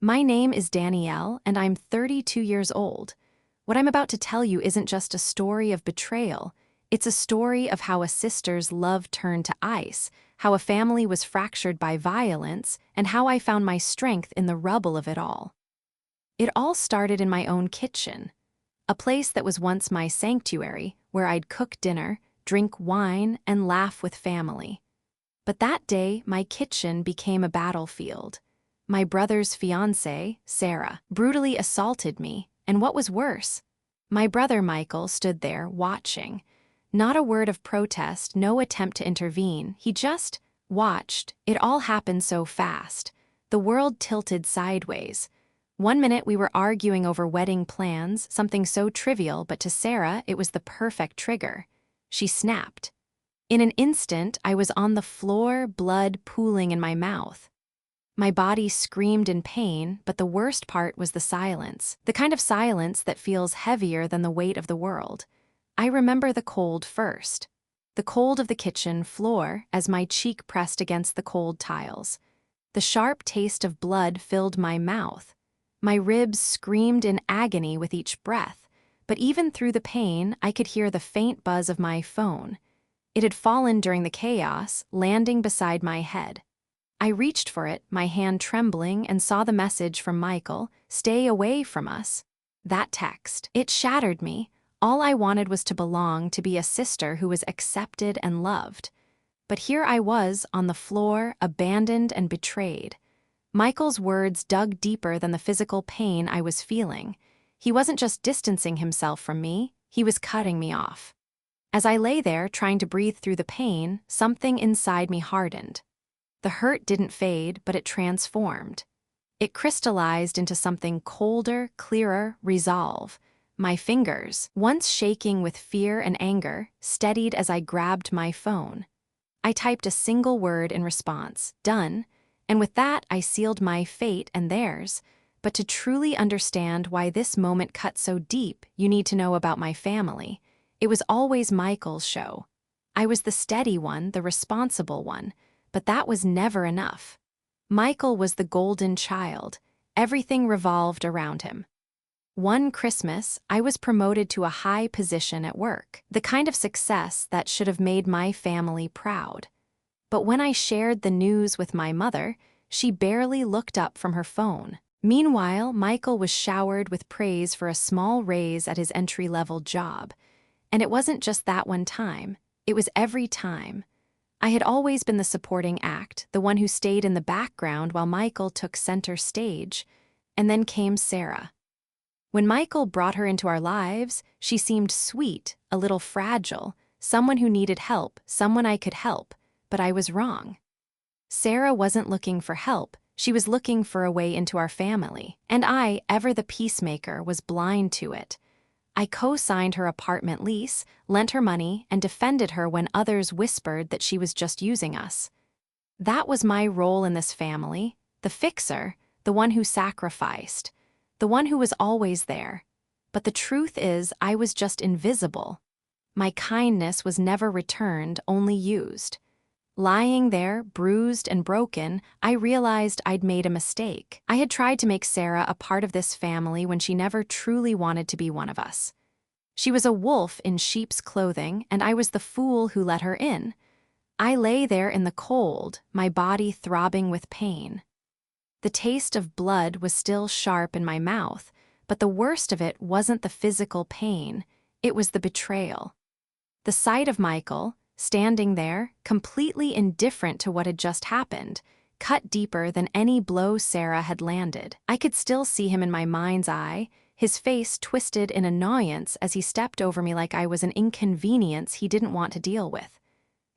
My name is Danielle, and I'm 32 years old. What I'm about to tell you isn't just a story of betrayal. It's a story of how a sister's love turned to ice, how a family was fractured by violence, and how I found my strength in the rubble of it all. It all started in my own kitchen, a place that was once my sanctuary, where I'd cook dinner, drink wine, and laugh with family. But that day, my kitchen became a battlefield. My brother's fiancée, Sarah, brutally assaulted me, and what was worse, my brother Michael stood there watching. Not a word of protest, no attempt to intervene, he just watched. It all happened so fast. The world tilted sideways. One minute we were arguing over wedding plans, something so trivial, but to Sarah it was the perfect trigger. She snapped. In an instant, I was on the floor, blood pooling in my mouth. My body screamed in pain, but the worst part was the silence, the kind of silence that feels heavier than the weight of the world. I remember the cold first. The cold of the kitchen floor as my cheek pressed against the cold tiles. The sharp taste of blood filled my mouth. My ribs screamed in agony with each breath, but even through the pain, I could hear the faint buzz of my phone. It had fallen during the chaos, landing beside my head. I reached for it, my hand trembling, and saw the message from Michael, "Stay away from us." That text. It shattered me. All I wanted was to belong, to be a sister who was accepted and loved. But here I was, on the floor, abandoned and betrayed. Michael's words dug deeper than the physical pain I was feeling. He wasn't just distancing himself from me, he was cutting me off. As I lay there, trying to breathe through the pain, something inside me hardened. The hurt didn't fade, but it transformed. It crystallized into something colder, clearer, resolve. My fingers, once shaking with fear and anger, steadied as I grabbed my phone. I typed a single word in response, "Done," and with that I sealed my fate and theirs. But to truly understand why this moment cut so deep, you need to know about my family. It was always Michael's show. I was the steady one, the responsible one. But that was never enough. Michael was the golden child. Everything revolved around him. One Christmas, I was promoted to a high position at work, the kind of success that should have made my family proud. But when I shared the news with my mother, she barely looked up from her phone. Meanwhile, Michael was showered with praise for a small raise at his entry-level job. And it wasn't just that one time, it was every time. I had always been the supporting act, the one who stayed in the background while Michael took center stage. And then came Sarah. When Michael brought her into our lives, she seemed sweet, a little fragile, someone who needed help, someone I could help, but I was wrong. Sarah wasn't looking for help, she was looking for a way into our family, and I, ever the peacemaker, was blind to it. I co-signed her apartment lease, lent her money, and defended her when others whispered that she was just using us. That was my role in this family, the fixer, the one who sacrificed, the one who was always there. But the truth is, I was just invisible. My kindness was never returned, only used. Lying there, bruised and broken, I realized I'd made a mistake. I had tried to make Sarah a part of this family when she never truly wanted to be one of us. She was a wolf in sheep's clothing, and I was the fool who let her in. I lay there in the cold, my body throbbing with pain. The taste of blood was still sharp in my mouth, but the worst of it wasn't the physical pain, it was the betrayal. The sight of Michael, standing there, completely indifferent to what had just happened, cut deeper than any blow Sarah had landed. I could still see him in my mind's eye, his face twisted in annoyance as he stepped over me like I was an inconvenience he didn't want to deal with.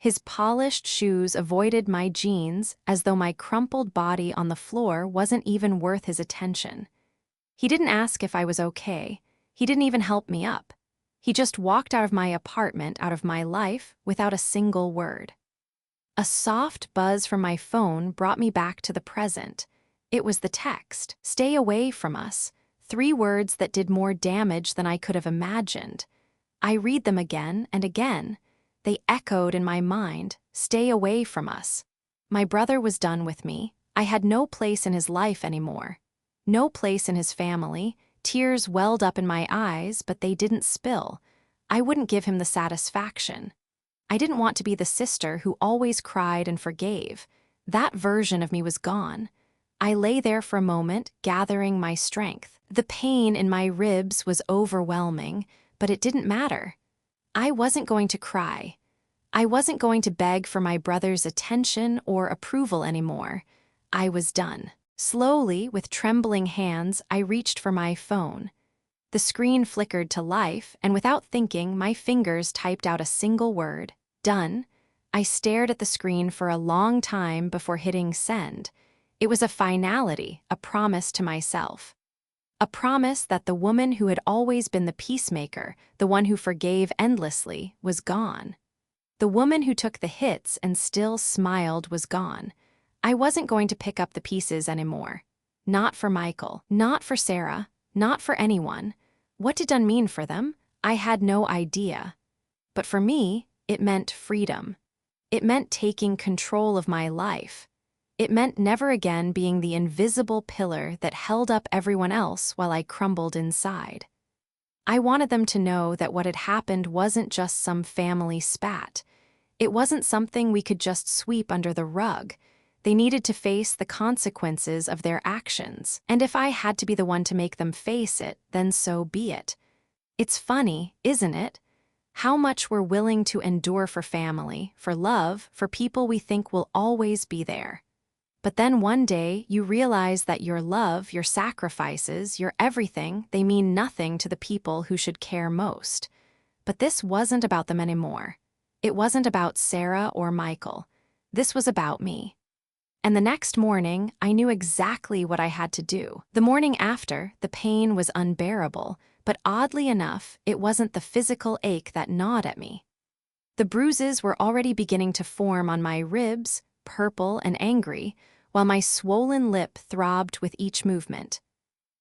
His polished shoes avoided my jeans as though my crumpled body on the floor wasn't even worth his attention. He didn't ask if I was okay. He didn't even help me up. He just walked out of my apartment, out of my life, without a single word. A soft buzz from my phone brought me back to the present. It was the text, "Stay away from us," 3 words that did more damage than I could have imagined. I read them again and again. They echoed in my mind, "Stay away from us." My brother was done with me. I had no place in his life anymore. No place in his family. Tears welled up in my eyes, but they didn't spill. I wouldn't give him the satisfaction. I didn't want to be the sister who always cried and forgave. That version of me was gone. I lay there for a moment, gathering my strength. The pain in my ribs was overwhelming, but it didn't matter. I wasn't going to cry. I wasn't going to beg for my brother's attention or approval anymore. I was done. Slowly, with trembling hands, I reached for my phone. The screen flickered to life, and without thinking, my fingers typed out a single word: done. I stared at the screen for a long time before hitting send. It was a finality, a promise to myself. A promise that the woman who had always been the peacemaker, the one who forgave endlessly, was gone. The woman who took the hits and still smiled was gone. I wasn't going to pick up the pieces anymore. Not for Michael, not for Sarah, not for anyone. What did done mean for them? I had no idea. But for me, it meant freedom. It meant taking control of my life. It meant never again being the invisible pillar that held up everyone else while I crumbled inside. I wanted them to know that what had happened wasn't just some family spat. It wasn't something we could just sweep under the rug. They needed to face the consequences of their actions. And if I had to be the one to make them face it, then so be it. It's funny, isn't it? How much we're willing to endure for family, for love, for people we think will always be there. But then one day you realize that your love, your sacrifices, your everything, they mean nothing to the people who should care most. But this wasn't about them anymore. It wasn't about Sarah or Michael. This was about me. And the next morning, I knew exactly what I had to do. The morning after, the pain was unbearable, but oddly enough, it wasn't the physical ache that gnawed at me. The bruises were already beginning to form on my ribs, purple and angry, while my swollen lip throbbed with each movement.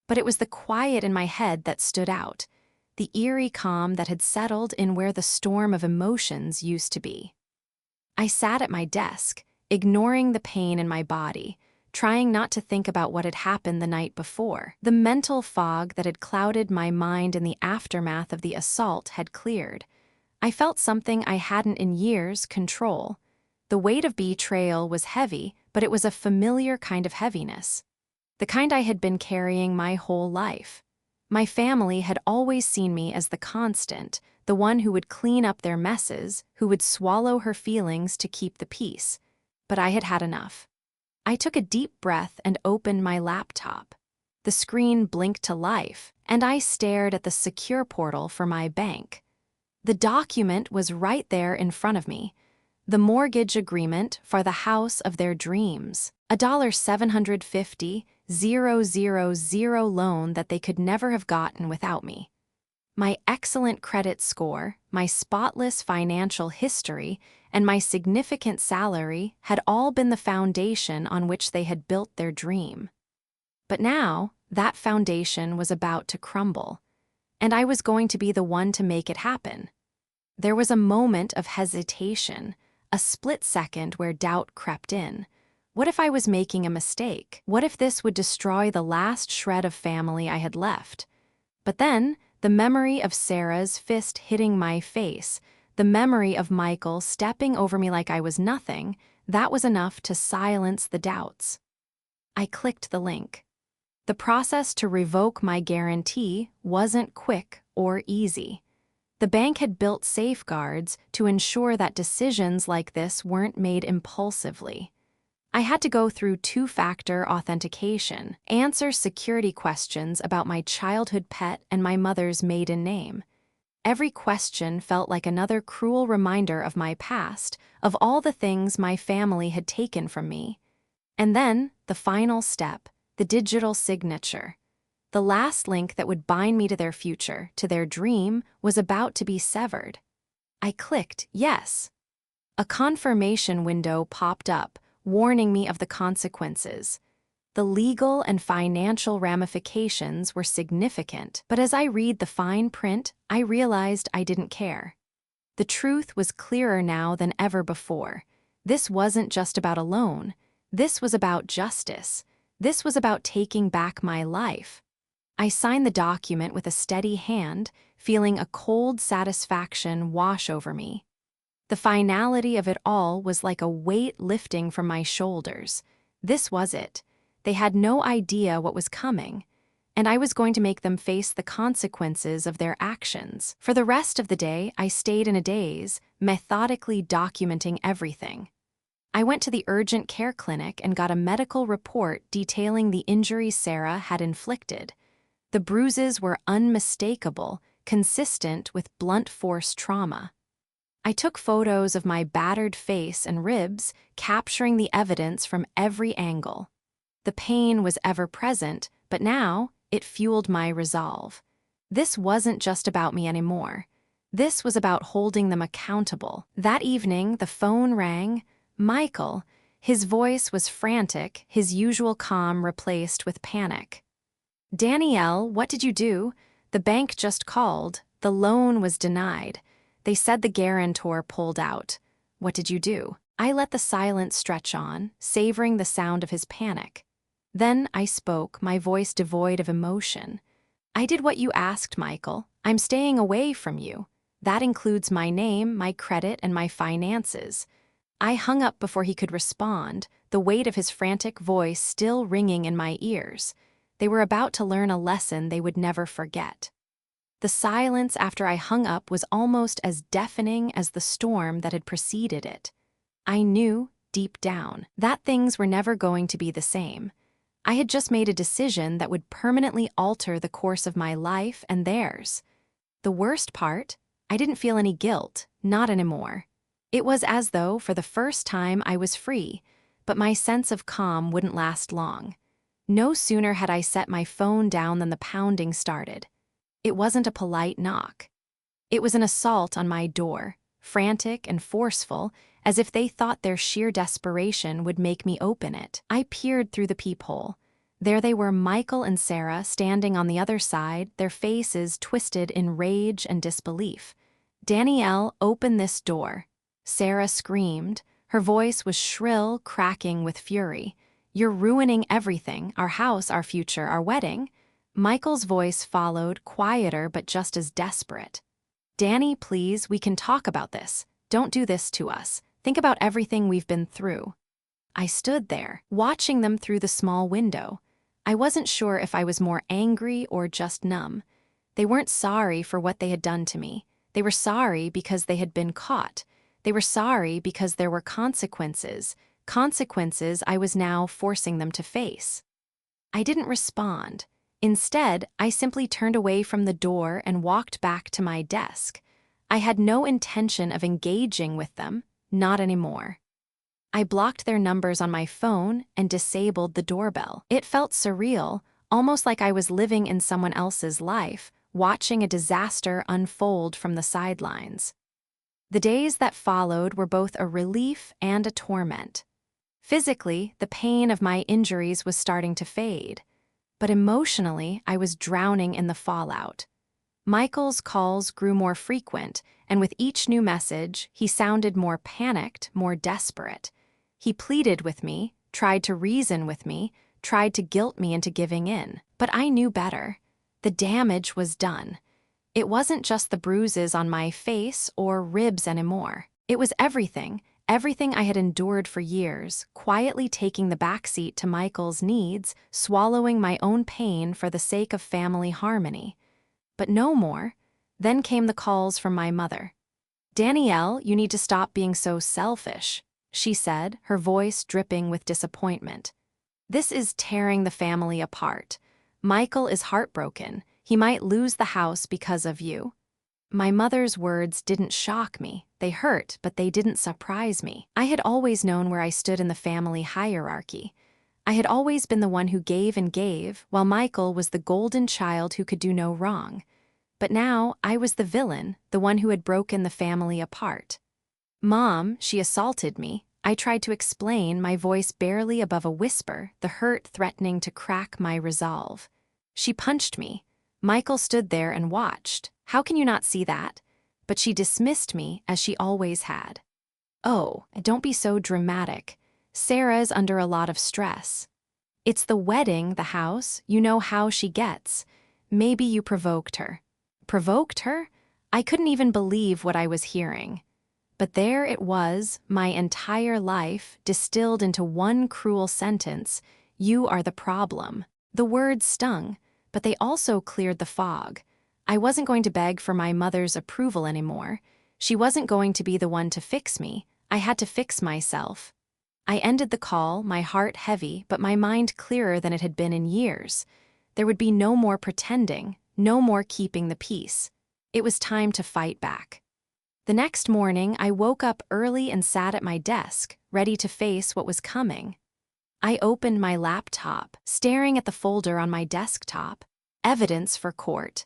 But it was the quiet in my head that stood out, the eerie calm that had settled in where the storm of emotions used to be. I sat at my desk, ignoring the pain in my body, trying not to think about what had happened the night before. The mental fog that had clouded my mind in the aftermath of the assault had cleared. I felt something I hadn't in years: control. The weight of betrayal was heavy, but it was a familiar kind of heaviness. The kind I had been carrying my whole life. My family had always seen me as the constant, the one who would clean up their messes, who would swallow her feelings to keep the peace. But I had had enough. I took a deep breath and opened my laptop. The screen blinked to life, and I stared at the secure portal for my bank. The document was right there in front of me. The mortgage agreement for the house of their dreams. $750,000 loan that they could never have gotten without me. My excellent credit score, my spotless financial history, and my significant salary had all been the foundation on which they had built their dream. But now, that foundation was about to crumble, and I was going to be the one to make it happen. There was a moment of hesitation, a split second where doubt crept in. What if I was making a mistake? What if this would destroy the last shred of family I had left? But then, the memory of Sarah's fist hitting my face, the memory of Michael stepping over me like I was nothing, that was enough to silence the doubts. I clicked the link. The process to revoke my guarantee wasn't quick or easy. The bank had built safeguards to ensure that decisions like this weren't made impulsively. I had to go through two-factor authentication, answer security questions about my childhood pet and my mother's maiden name. Every question felt like another cruel reminder of my past, of all the things my family had taken from me. And then, the final step, the digital signature. The last link that would bind me to their future, to their dream, was about to be severed. I clicked yes. A confirmation window popped up, warning me of the consequences. The legal and financial ramifications were significant, but as I read the fine print, I realized I didn't care. The truth was clearer now than ever before. This wasn't just about a loan. This was about justice. This was about taking back my life. I signed the document with a steady hand, feeling a cold satisfaction wash over me. The finality of it all was like a weight lifting from my shoulders. This was it. They had no idea what was coming, and I was going to make them face the consequences of their actions. For the rest of the day, I stayed in a daze, methodically documenting everything. I went to the urgent care clinic and got a medical report detailing the injuries Sarah had inflicted. The bruises were unmistakable, consistent with blunt force trauma. I took photos of my battered face and ribs, capturing the evidence from every angle. The pain was ever present, but now it fueled my resolve. This wasn't just about me anymore. This was about holding them accountable. That evening, the phone rang. Michael. His voice was frantic, his usual calm replaced with panic. "Danielle, what did you do? The bank just called. The loan was denied. They said the guarantor pulled out. What did you do?" I let the silence stretch on, savoring the sound of his panic. Then I spoke, my voice devoid of emotion. "I did what you asked, Michael. I'm staying away from you. That includes my name, my credit, and my finances." I hung up before he could respond, the weight of his frantic voice still ringing in my ears. They were about to learn a lesson they would never forget. The silence after I hung up was almost as deafening as the storm that had preceded it. I knew, deep down, that things were never going to be the same. I had just made a decision that would permanently alter the course of my life and theirs. The worst part, I didn't feel any guilt, not anymore. It was as though, for the first time, I was free, but my sense of calm wouldn't last long. No sooner had I set my phone down than the pounding started. It wasn't a polite knock. It was an assault on my door, frantic and forceful, as if they thought their sheer desperation would make me open it. I peered through the peephole. There they were, Michael and Sarah, standing on the other side, their faces twisted in rage and disbelief. "Danielle, open this door." Sarah screamed. Her voice was shrill, cracking with fury. "You're ruining everything, our house, our future, our wedding." Michael's voice followed, quieter but just as desperate. "Danny, please, we can talk about this. Don't do this to us. Think about everything we've been through." I stood there, watching them through the small window. I wasn't sure if I was more angry or just numb. They weren't sorry for what they had done to me. They were sorry because they had been caught. They were sorry because there were consequences. Consequences I was now forcing them to face. I didn't respond. Instead, I simply turned away from the door and walked back to my desk. I had no intention of engaging with them, not anymore. I blocked their numbers on my phone and disabled the doorbell. It felt surreal, almost like I was living in someone else's life, watching a disaster unfold from the sidelines. The days that followed were both a relief and a torment. Physically, the pain of my injuries was starting to fade. But emotionally, I was drowning in the fallout. Michael's calls grew more frequent, and with each new message, he sounded more panicked, more desperate. He pleaded with me, tried to reason with me, tried to guilt me into giving in. But I knew better. The damage was done. It wasn't just the bruises on my face or ribs anymore. It was everything I had endured for years, quietly taking the backseat to Michael's needs, swallowing my own pain for the sake of family harmony. But no more. Then came the calls from my mother. "Danielle, you need to stop being so selfish," she said, her voice dripping with disappointment. "This is tearing the family apart. Michael is heartbroken. He might lose the house because of you." My mother's words didn't shock me. They hurt, but they didn't surprise me. I had always known where I stood in the family hierarchy. I had always been the one who gave and gave, while Michael was the golden child who could do no wrong. But now I was the villain, the one who had broken the family apart. "Mom, she assaulted me." I tried to explain, my voice barely above a whisper, the hurt threatening to crack my resolve. "She punched me." Michael stood there and watched. "How can you not see that?" But she dismissed me, as she always had. "Oh, don't be so dramatic. Sarah's under a lot of stress." It's the wedding, the house, you know how she gets. Maybe you provoked her. Provoked her? I couldn't even believe what I was hearing. But there it was, my entire life, distilled into one cruel sentence: you are the problem. The words stung, but they also cleared the fog. I wasn't going to beg for my mother's approval anymore. She wasn't going to be the one to fix me. I had to fix myself. I ended the call, my heart heavy, but my mind clearer than it had been in years. There would be no more pretending, no more keeping the peace. It was time to fight back. The next morning, I woke up early and sat at my desk, ready to face what was coming. I opened my laptop, staring at the folder on my desktop. Evidence for court.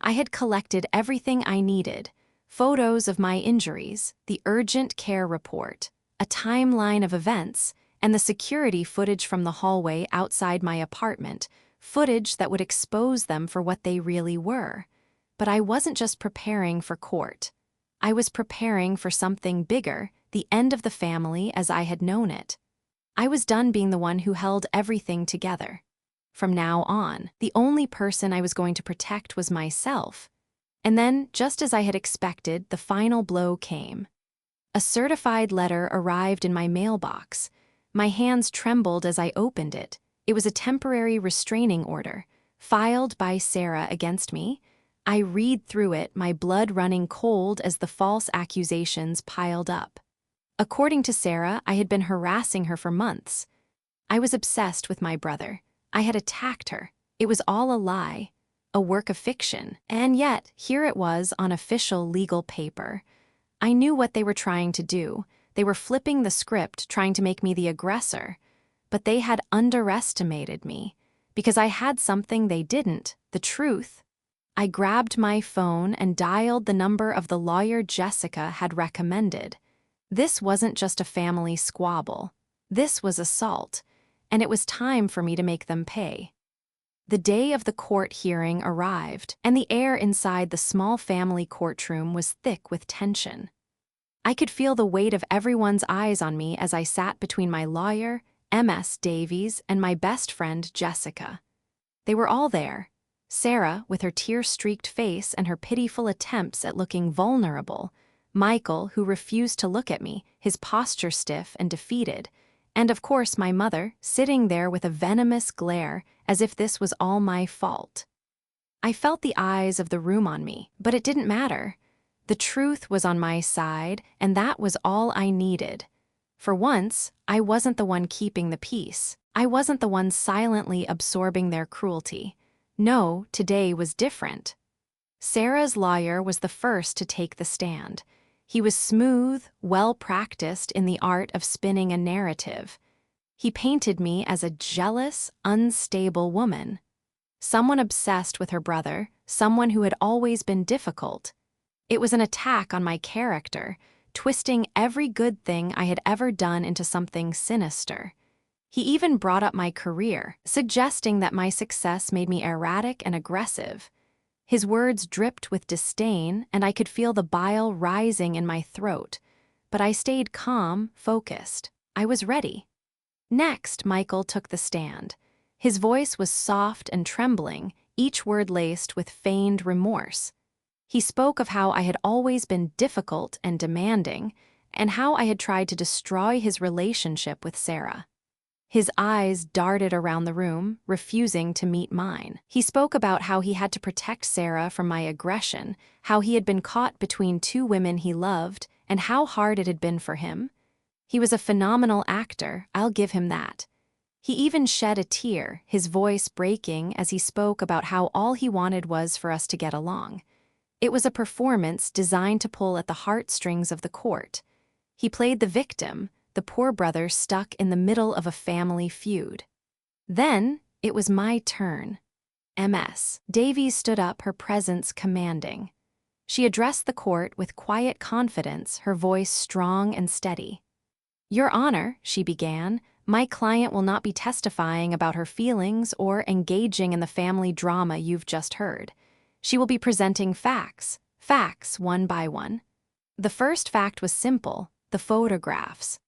I had collected everything I needed: photos of my injuries, the urgent care report, a timeline of events, and the security footage from the hallway outside my apartment, footage that would expose them for what they really were. But I wasn't just preparing for court. I was preparing for something bigger, the end of the family as I had known it. I was done being the one who held everything together. From now on, the only person I was going to protect was myself. And then, just as I had expected, the final blow came. A certified letter arrived in my mailbox. My hands trembled as I opened it. It was a temporary restraining order, filed by Sarah against me. I read through it, my blood running cold as the false accusations piled up. According to Sarah, I had been harassing her for months. I was obsessed with my brother. I had attacked her. It was all a lie, a work of fiction. And yet, here it was on official legal paper. I knew what they were trying to do. They were flipping the script, trying to make me the aggressor. But they had underestimated me, because I had something they didn't: the truth. I grabbed my phone and dialed the number of the lawyer Jessica had recommended. This wasn't just a family squabble. This was assault, and it was time for me to make them pay. The day of the court hearing arrived, and the air inside the small family courtroom was thick with tension. I could feel the weight of everyone's eyes on me as I sat between my lawyer, M.S. Davies, and my best friend, Jessica. They were all there. Sarah, with her tear-streaked face and her pitiful attempts at looking vulnerable; Michael, who refused to look at me, his posture stiff and defeated; and of course my mother, sitting there with a venomous glare, as if this was all my fault. I felt the eyes of the room on me, but it didn't matter. The truth was on my side, and that was all I needed. For once, I wasn't the one keeping the peace. I wasn't the one silently absorbing their cruelty. No, today was different. Sarah's lawyer was the first to take the stand. He was smooth, well-practiced in the art of spinning a narrative. He painted me as a jealous, unstable woman. Someone obsessed with her brother, someone who had always been difficult. It was an attack on my character, twisting every good thing I had ever done into something sinister. He even brought up my career, suggesting that my success made me erratic and aggressive. His words dripped with disdain, and I could feel the bile rising in my throat. But I stayed calm, focused. I was ready. Next, Michael took the stand. His voice was soft and trembling, each word laced with feigned remorse. He spoke of how I had always been difficult and demanding, and how I had tried to destroy his relationship with Sarah. His eyes darted around the room, refusing to meet mine. He spoke about how he had to protect Sarah from my aggression, how he had been caught between two women he loved, and how hard it had been for him. He was a phenomenal actor, I'll give him that. He even shed a tear, his voice breaking as he spoke about how all he wanted was for us to get along. It was a performance designed to pull at the heartstrings of the court. He played the victim, the poor brother stuck in the middle of a family feud. Then, it was my turn. M.S. Davies stood up, her presence commanding. She addressed the court with quiet confidence, her voice strong and steady. "Your Honor," she began, "my client will not be testifying about her feelings or engaging in the family drama you've just heard. She will be presenting facts one by one." The first fact was simple: the photographs.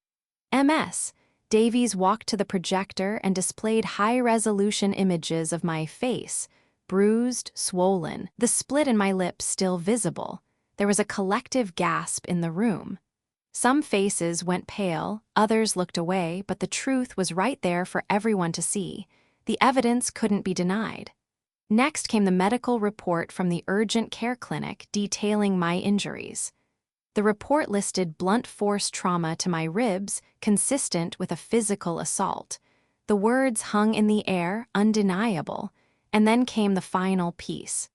"M.S. Davies walked to the projector and displayed high-resolution images of my face, bruised, swollen, the split in my lip still visible. There was a collective gasp in the room. Some faces went pale, others looked away, but the truth was right there for everyone to see. The evidence couldn't be denied. Next came the medical report from the urgent care clinic detailing my injuries. The report listed blunt force trauma to my ribs, consistent with a physical assault. The words hung in the air, undeniable. And then came the final piece.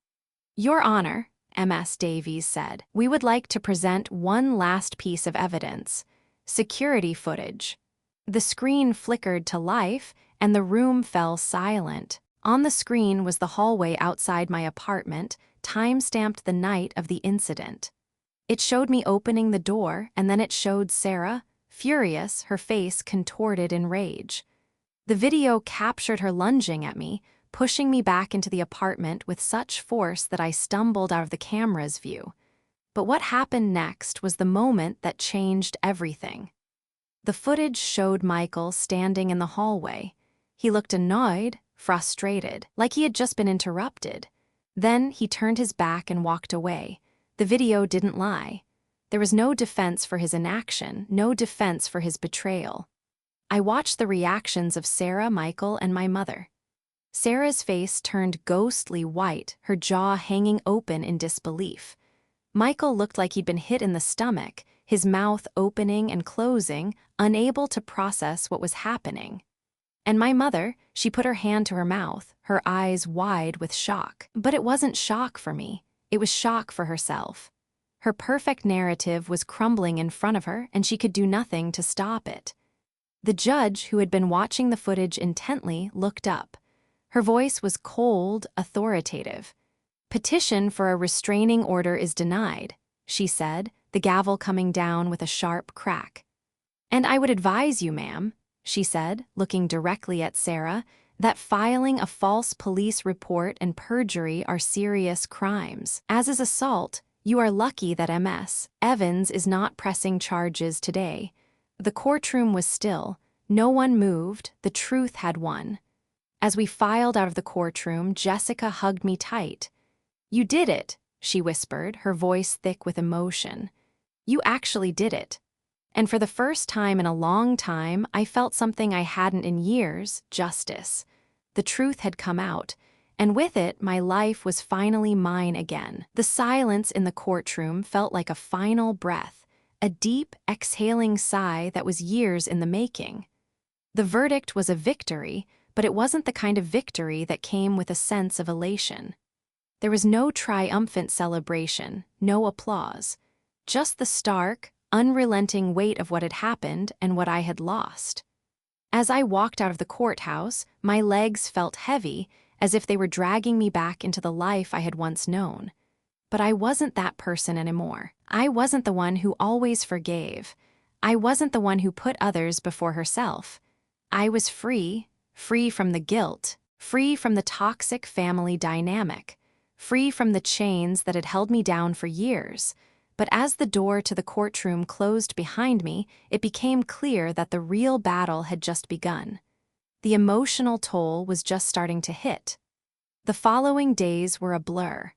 "Your Honor," MS Davies said, "we would like to present one last piece of evidence. Security footage." The screen flickered to life, and the room fell silent. On the screen was the hallway outside my apartment, time-stamped the night of the incident. It showed me opening the door, and then it showed Sarah, furious, her face contorted in rage. The video captured her lunging at me, pushing me back into the apartment with such force that I stumbled out of the camera's view. But what happened next was the moment that changed everything. The footage showed Michael standing in the hallway. He looked annoyed, frustrated, like he had just been interrupted. Then he turned his back and walked away. The video didn't lie. There was no defense for his inaction, no defense for his betrayal. I watched the reactions of Sarah, Michael, and my mother. Sarah's face turned ghostly white, her jaw hanging open in disbelief. Michael looked like he'd been hit in the stomach, his mouth opening and closing, unable to process what was happening. And my mother, she put her hand to her mouth, her eyes wide with shock. But it wasn't shock for me. It was shock for herself. Her perfect narrative was crumbling in front of her, and she could do nothing to stop it. The judge, who had been watching the footage intently, looked up. Her voice was cold, authoritative. "Petition for a restraining order is denied," she said, the gavel coming down with a sharp crack. "And I would advise you, ma'am," she said, looking directly at Sarah, "that filing a false police report and perjury are serious crimes. As is assault, you are lucky that MS Evans is not pressing charges today." The courtroom was still. No one moved. The truth had won. As we filed out of the courtroom, Jessica hugged me tight. "You did it," she whispered, her voice thick with emotion. "You actually did it." And for the first time in a long time, I felt something I hadn't in years: justice. The truth had come out, and with it, my life was finally mine again. The silence in the courtroom felt like a final breath, a deep, exhaling sigh that was years in the making. The verdict was a victory, but it wasn't the kind of victory that came with a sense of elation. There was no triumphant celebration, no applause, just the stark, unrelenting weight of what had happened and what I had lost. As I walked out of the courthouse, my legs felt heavy, as if they were dragging me back into the life I had once known. But I wasn't that person anymore. I wasn't the one who always forgave. I wasn't the one who put others before herself. I was free, free from the guilt, free from the toxic family dynamic, free from the chains that had held me down for years. But as the door to the courtroom closed behind me, it became clear that the real battle had just begun. The emotional toll was just starting to hit. The following days were a blur.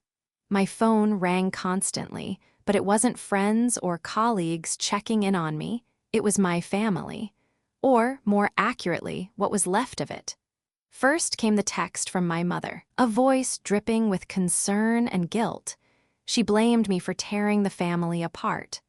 My phone rang constantly, but it wasn't friends or colleagues checking in on me, it was my family. Or, more accurately, what was left of it. First came the text from my mother, a voice dripping with concern and guilt. She blamed me for tearing the family apart.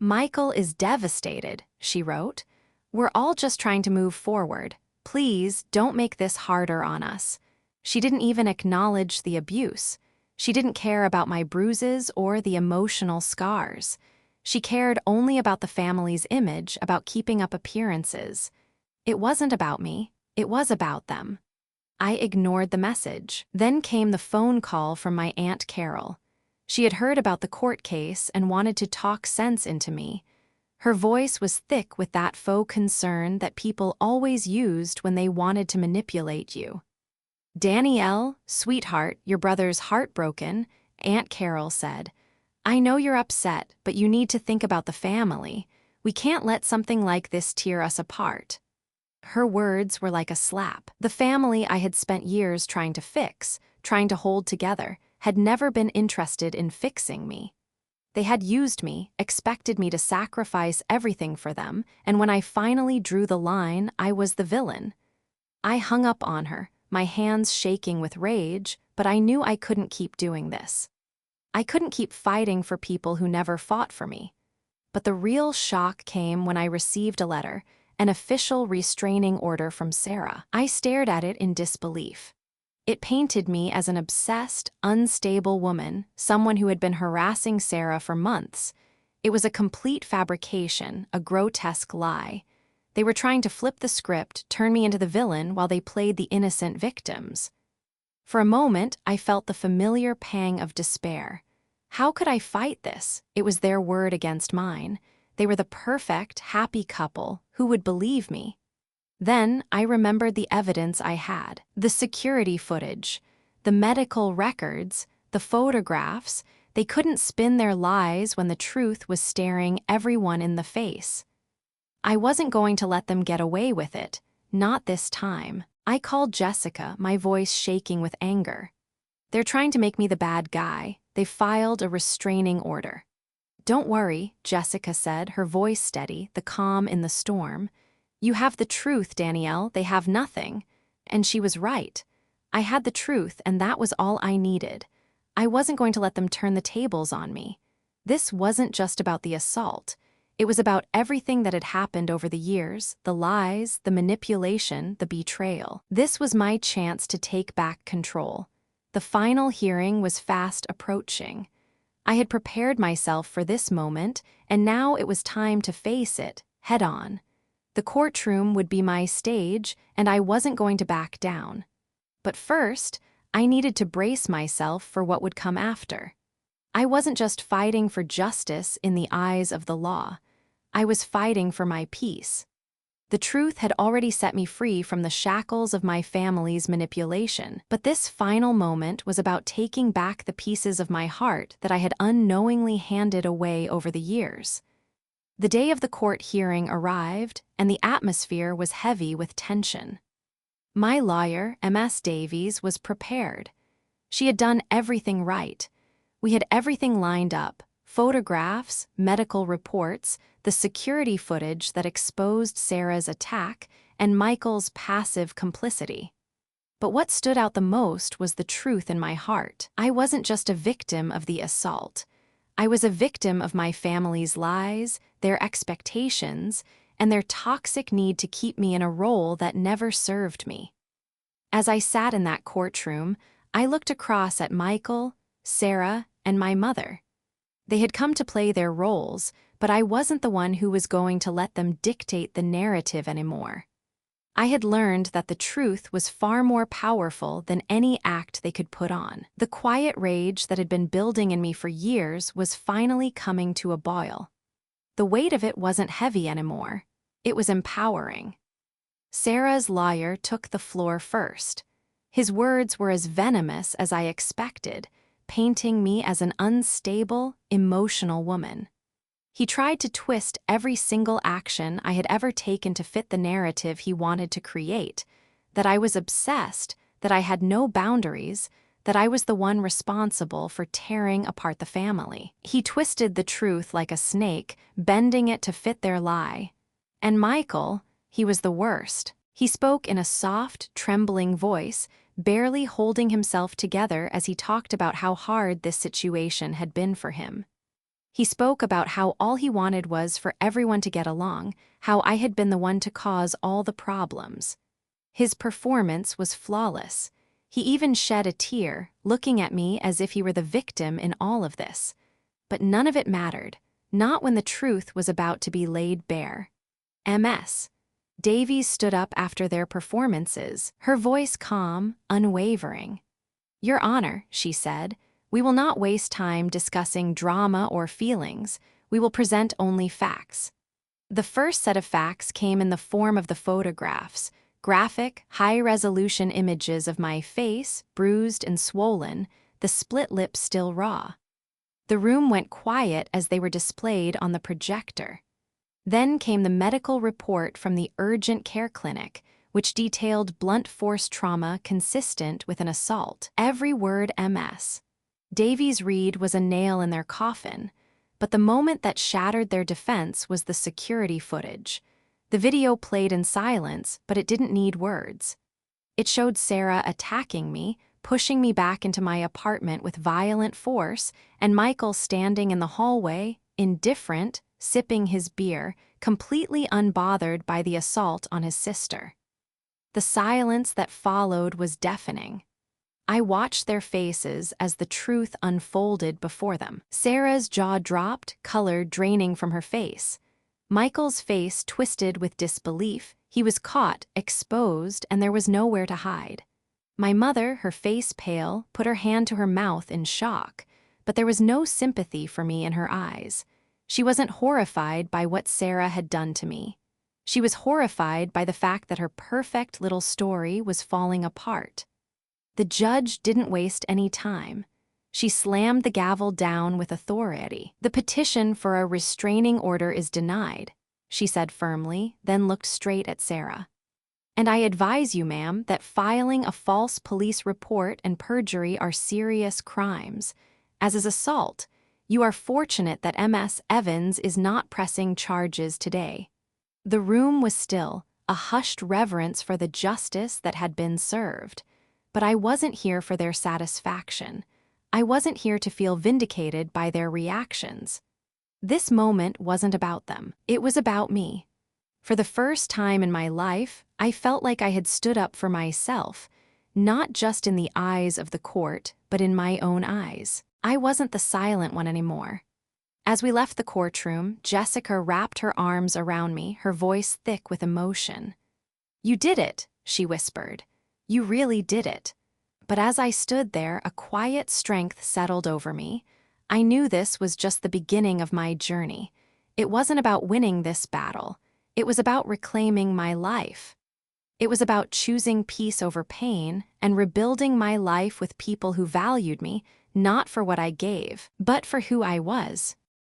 "Michael is devastated," she wrote. "We're all just trying to move forward. Please don't make this harder on us." She didn't even acknowledge the abuse. She didn't care about my bruises or the emotional scars. She cared only about the family's image, about keeping up appearances. It wasn't about me, it was about them. I ignored the message. Then came the phone call from my Aunt Carol. She had heard about the court case and wanted to talk sense into me. Her voice was thick with that faux concern that people always used when they wanted to manipulate you. "Danielle, sweetheart, your brother's heartbroken," Aunt Carol said. "I know you're upset, but you need to think about the family. We can't let something like this tear us apart." Her words were like a slap. The family I had spent years trying to fix, trying to hold together, had never been interested in fixing me. They had used me, expected me to sacrifice everything for them, and when I finally drew the line, I was the villain. I hung up on her, my hands shaking with rage, but I knew I couldn't keep doing this. I couldn't keep fighting for people who never fought for me. But the real shock came when I received a letter, an official restraining order from Sarah. I stared at it in disbelief. It painted me as an obsessed, unstable woman, someone who had been harassing Sarah for months. It was a complete fabrication, a grotesque lie. They were trying to flip the script, turn me into the villain while they played the innocent victims. For a moment, I felt the familiar pang of despair. How could I fight this? It was their word against mine. They were the perfect, happy couple. Who would believe me? Then I remembered the evidence I had, the security footage, the medical records, the photographs. They couldn't spin their lies when the truth was staring everyone in the face. I wasn't going to let them get away with it, not this time. I called Jessica, my voice shaking with anger. They're trying to make me the bad guy. They filed a restraining order. Don't worry, Jessica said, her voice steady, the calm in the storm. You have the truth, Danielle, they have nothing. And she was right. I had the truth, and that was all I needed. I wasn't going to let them turn the tables on me. This wasn't just about the assault. It was about everything that had happened over the years, the lies, the manipulation, the betrayal. This was my chance to take back control. The final hearing was fast approaching. I had prepared myself for this moment, and now it was time to face it, head on. The courtroom would be my stage, and I wasn't going to back down. But first, I needed to brace myself for what would come after. I wasn't just fighting for justice in the eyes of the law. I was fighting for my peace. The truth had already set me free from the shackles of my family's manipulation, but this final moment was about taking back the pieces of my heart that I had unknowingly handed away over the years. The day of the court hearing arrived, and the atmosphere was heavy with tension. My lawyer, Ms. Davies, was prepared. She had done everything right. We had everything lined up: photographs, medical reports, the security footage that exposed Sarah's attack, and Michael's passive complicity. But what stood out the most was the truth in my heart. I wasn't just a victim of the assault. I was a victim of my family's lies, their expectations, and their toxic need to keep me in a role that never served me. As I sat in that courtroom, I looked across at Michael, Sarah, and my mother. They had come to play their roles, but I wasn't the one who was going to let them dictate the narrative anymore. I had learned that the truth was far more powerful than any act they could put on. The quiet rage that had been building in me for years was finally coming to a boil. The weight of it wasn't heavy anymore. It was empowering. Sarah's lawyer took the floor first. His words were as venomous as I expected, painting me as an unstable, emotional woman. He tried to twist every single action I had ever taken to fit the narrative he wanted to create, that I was obsessed, that I had no boundaries, that I was the one responsible for tearing apart the family. He twisted the truth like a snake, bending it to fit their lie. And Michael, he was the worst. He spoke in a soft, trembling voice, barely holding himself together as he talked about how hard this situation had been for him. He spoke about how all he wanted was for everyone to get along, how I had been the one to cause all the problems. His performance was flawless. He even shed a tear, looking at me as if he were the victim in all of this. But none of it mattered, not when the truth was about to be laid bare. Ms. Davies stood up after their performances, her voice calm, unwavering. "Your Honor," she said, "we will not waste time discussing drama or feelings. We will present only facts." The first set of facts came in the form of the photographs, graphic, high-resolution images of my face, bruised and swollen, the split lip still raw. The room went quiet as they were displayed on the projector. Then came the medical report from the urgent care clinic, which detailed blunt force trauma consistent with an assault. Every word MS. Davies Reed was a nail in their coffin, but the moment that shattered their defense was the security footage. The video played in silence, but it didn't need words. It showed Sarah attacking me, pushing me back into my apartment with violent force, and Michael standing in the hallway, indifferent, sipping his beer, completely unbothered by the assault on his sister. The silence that followed was deafening. I watched their faces as the truth unfolded before them. Sarah's jaw dropped, color draining from her face. Michael's face twisted with disbelief. He was caught, exposed, and there was nowhere to hide. My mother, her face pale, put her hand to her mouth in shock, but there was no sympathy for me in her eyes. She wasn't horrified by what Sarah had done to me. She was horrified by the fact that her perfect little story was falling apart. The judge didn't waste any time. She slammed the gavel down with authority. "The petition for a restraining order is denied," she said firmly, then looked straight at Sarah. "And I advise you, ma'am, that filing a false police report and perjury are serious crimes. As is assault, you are fortunate that MS Evans is not pressing charges today." The room was still, a hushed reverence for the justice that had been served. But I wasn't here for their satisfaction. I wasn't here to feel vindicated by their reactions. This moment wasn't about them. It was about me. For the first time in my life, I felt like I had stood up for myself, not just in the eyes of the court, but in my own eyes. I wasn't the silent one anymore. As we left the courtroom, Jessica wrapped her arms around me, her voice thick with emotion. "You did it," she whispered. "You really did it." But as I stood there, a quiet strength settled over me. I knew this was just the beginning of my journey. It wasn't about winning this battle. It was about reclaiming my life. It was about choosing peace over pain and rebuilding my life with people who valued me, not for what I gave, but for who I was.